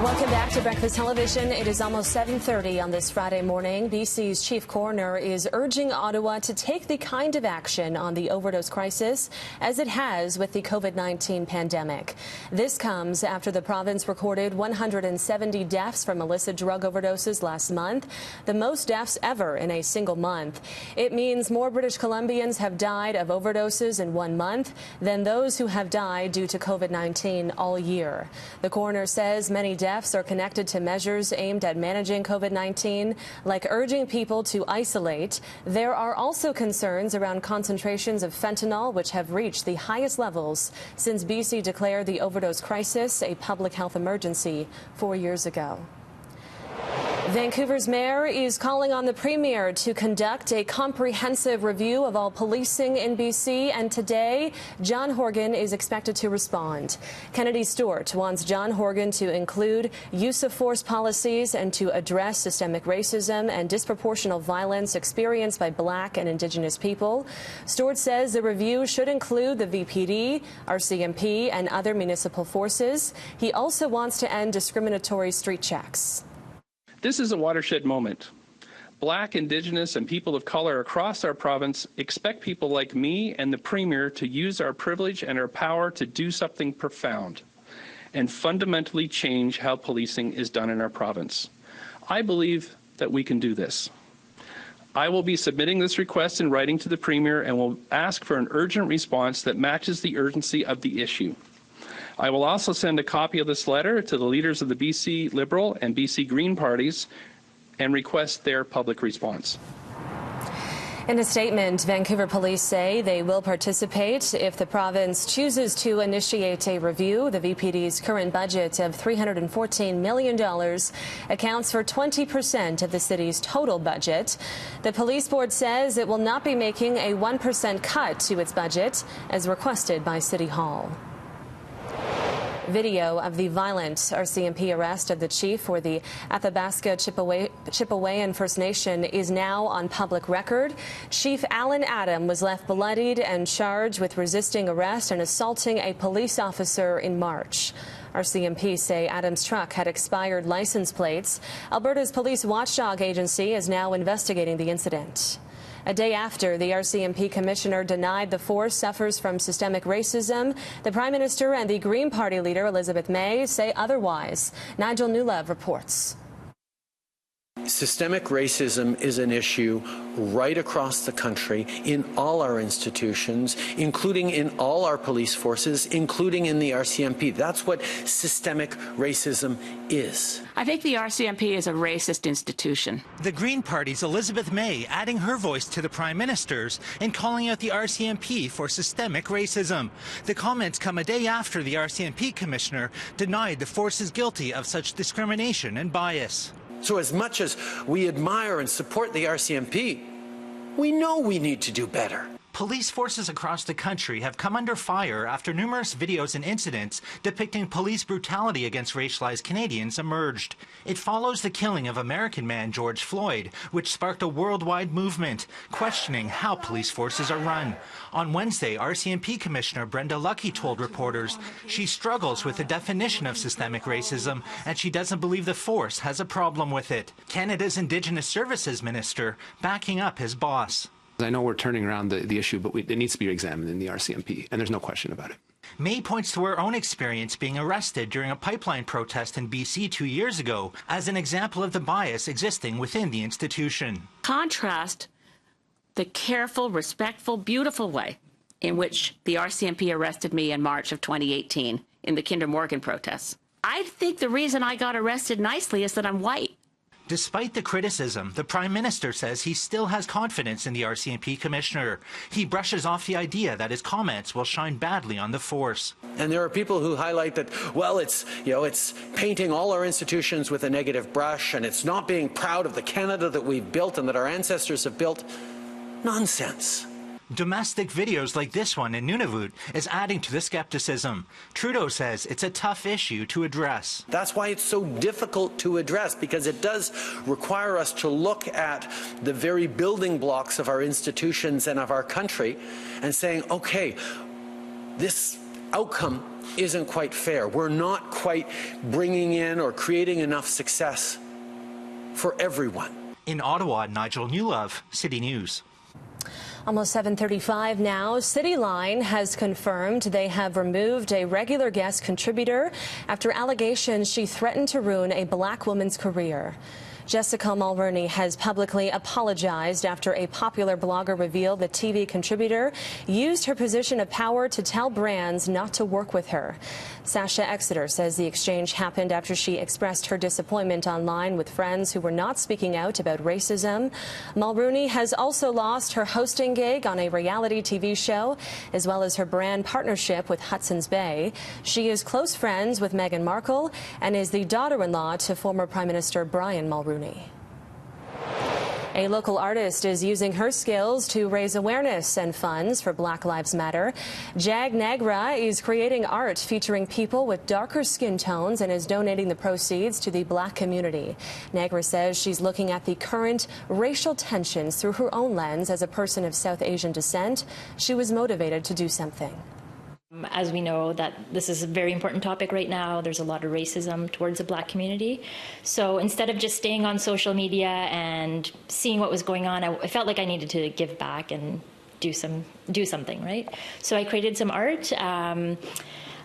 Welcome back to Breakfast Television. It is almost 7:30 on this Friday morning. BC's chief coroner is urging Ottawa to take the kind of action on the overdose crisis as it has with the COVID-19 pandemic. This comes after the province recorded 170 deaths from illicit drug overdoses last month, the most deaths ever in a single month. It means more British Columbians have died of overdoses in 1 month than those who have died due to COVID-19 all year. The coroner says many deaths are connected to measures aimed at managing COVID-19, like urging people to isolate. There are also concerns around concentrations of fentanyl, which have reached the highest levels since BC declared the overdose crisis a public health emergency 4 years ago. Vancouver's mayor is calling on the premier to conduct a comprehensive review of all policing in BC, and today, John Horgan is expected to respond. Kennedy Stewart wants John Horgan to include use of force policies and to address systemic racism and disproportional violence experienced by Black and Indigenous people. Stewart says the review should include the VPD, RCMP, and other municipal forces. He also wants to end discriminatory street checks. This is a watershed moment. Black, Indigenous, and people of color across our province expect people like me and the Premier to use our privilege and our power to do something profound and fundamentally change how policing is done in our province. I believe that we can do this. I will be submitting this request in writing to the Premier and will ask for an urgent response that matches the urgency of the issue. I will also send a copy of this letter to the leaders of the BC Liberal and BC Green parties and request their public response. In a statement, Vancouver police say they will participate if the province chooses to initiate a review. The VPD's current budget of $314 million accounts for 20% of the city's total budget. The police board says it will not be making a 1% cut to its budget as requested by City Hall. Video of the violent RCMP arrest of the chief for the Athabasca Chippewayan First Nation is now on public record. Chief Alan Adam was left bloodied and charged with resisting arrest and assaulting a police officer in March. RCMP say Adam's truck had expired license plates. Alberta's police watchdog agency is now investigating the incident. A day after the RCMP commissioner denied the force suffers from systemic racism, the Prime Minister and the Green Party leader Elizabeth May say otherwise. Nigel Newlove reports. Systemic racism is an issue right across the country in all our institutions, including in all our police forces, including in the RCMP. That's what systemic racism is. I think the RCMP is a racist institution. The Green Party's Elizabeth May adding her voice to the Prime Minister's and calling out the RCMP for systemic racism. The comments come a day after the RCMP commissioner denied the force is guilty of such discrimination and bias. So as much as we admire and support the RCMP, we know we need to do better. Police forces across the country have come under fire after numerous videos and incidents depicting police brutality against racialized Canadians emerged. It follows the killing of American man George Floyd, which sparked a worldwide movement questioning how police forces are run. On Wednesday, RCMP Commissioner Brenda Lucki told reporters she struggles with the definition of systemic racism and she doesn't believe the force has a problem with it. Canada's Indigenous Services Minister backing up his boss. I know we're turning around the issue, but it needs to be examined in the RCMP, and there's no question about it. May points to her own experience being arrested during a pipeline protest in BC 2 years ago as an example of the bias existing within the institution. Contrast the careful, respectful, beautiful way in which the RCMP arrested me in March of 2018 in the Kinder Morgan protests. I think the reason I got arrested nicely is that I'm white. Despite the criticism, the Prime Minister says he still has confidence in the RCMP Commissioner. He brushes off the idea that his comments will shine badly on the force. And there are people who highlight that, well, it's painting all our institutions with a negative brush and it's not being proud of the Canada that we've built and that our ancestors have built. Nonsense. Domestic videos like this one in Nunavut is adding to the skepticism. Trudeau says it's a tough issue to address. That's why it's so difficult to address, because it does require us to look at the very building blocks of our institutions and of our country and saying, okay, this outcome isn't quite fair. We're not quite bringing in or creating enough success for everyone. In Ottawa, Nigel Newlove, City News. Almost 7:35 now. CityLine has confirmed they have removed a regular guest contributor after allegations she threatened to ruin a black woman's career. Jessica Mulroney has publicly apologized after a popular blogger revealed the TV contributor used her position of power to tell brands not to work with her. Sasha Exeter says the exchange happened after she expressed her disappointment online with friends who were not speaking out about racism. Mulroney has also lost her hosting gig on a reality TV show, as well as her brand partnership with Hudson's Bay. She is close friends with Meghan Markle and is the daughter-in-law to former Prime Minister Brian Mulroney. A local artist is using her skills to raise awareness and funds for Black Lives Matter. Jag Nagra is creating art featuring people with darker skin tones and is donating the proceeds to the black community. Nagra says she's looking at the current racial tensions through her own lens. As a person of South Asian descent, she was motivated to do something. As we know that this is a very important topic right now, there's a lot of racism towards the black community. So instead of just staying on social media and seeing what was going on, I felt like I needed to give back and do something, right? So I created some art.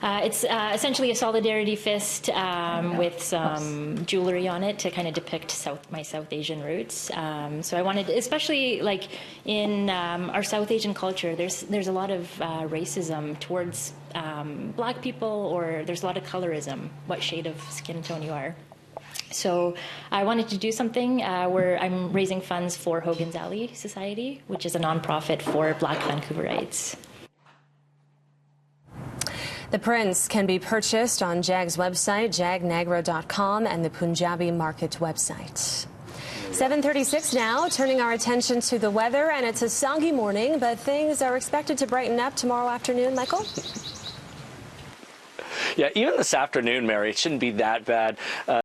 It's essentially a solidarity fist with some jewelry on it to kind of depict my South Asian roots. So I wanted, especially like in our South Asian culture, there's a lot of racism towards black people, or there's a lot of colorism, what shade of skin tone you are. So I wanted to do something where I'm raising funds for Hogan's Alley Society, which is a nonprofit for Black Vancouverites. The prints can be purchased on JAG's website, jagnagra.com, and the Punjabi Market website. 7:36 now, turning our attention to the weather, and it's a soggy morning, but things are expected to brighten up tomorrow afternoon. Michael? Yeah, even this afternoon, Mary, it shouldn't be that bad.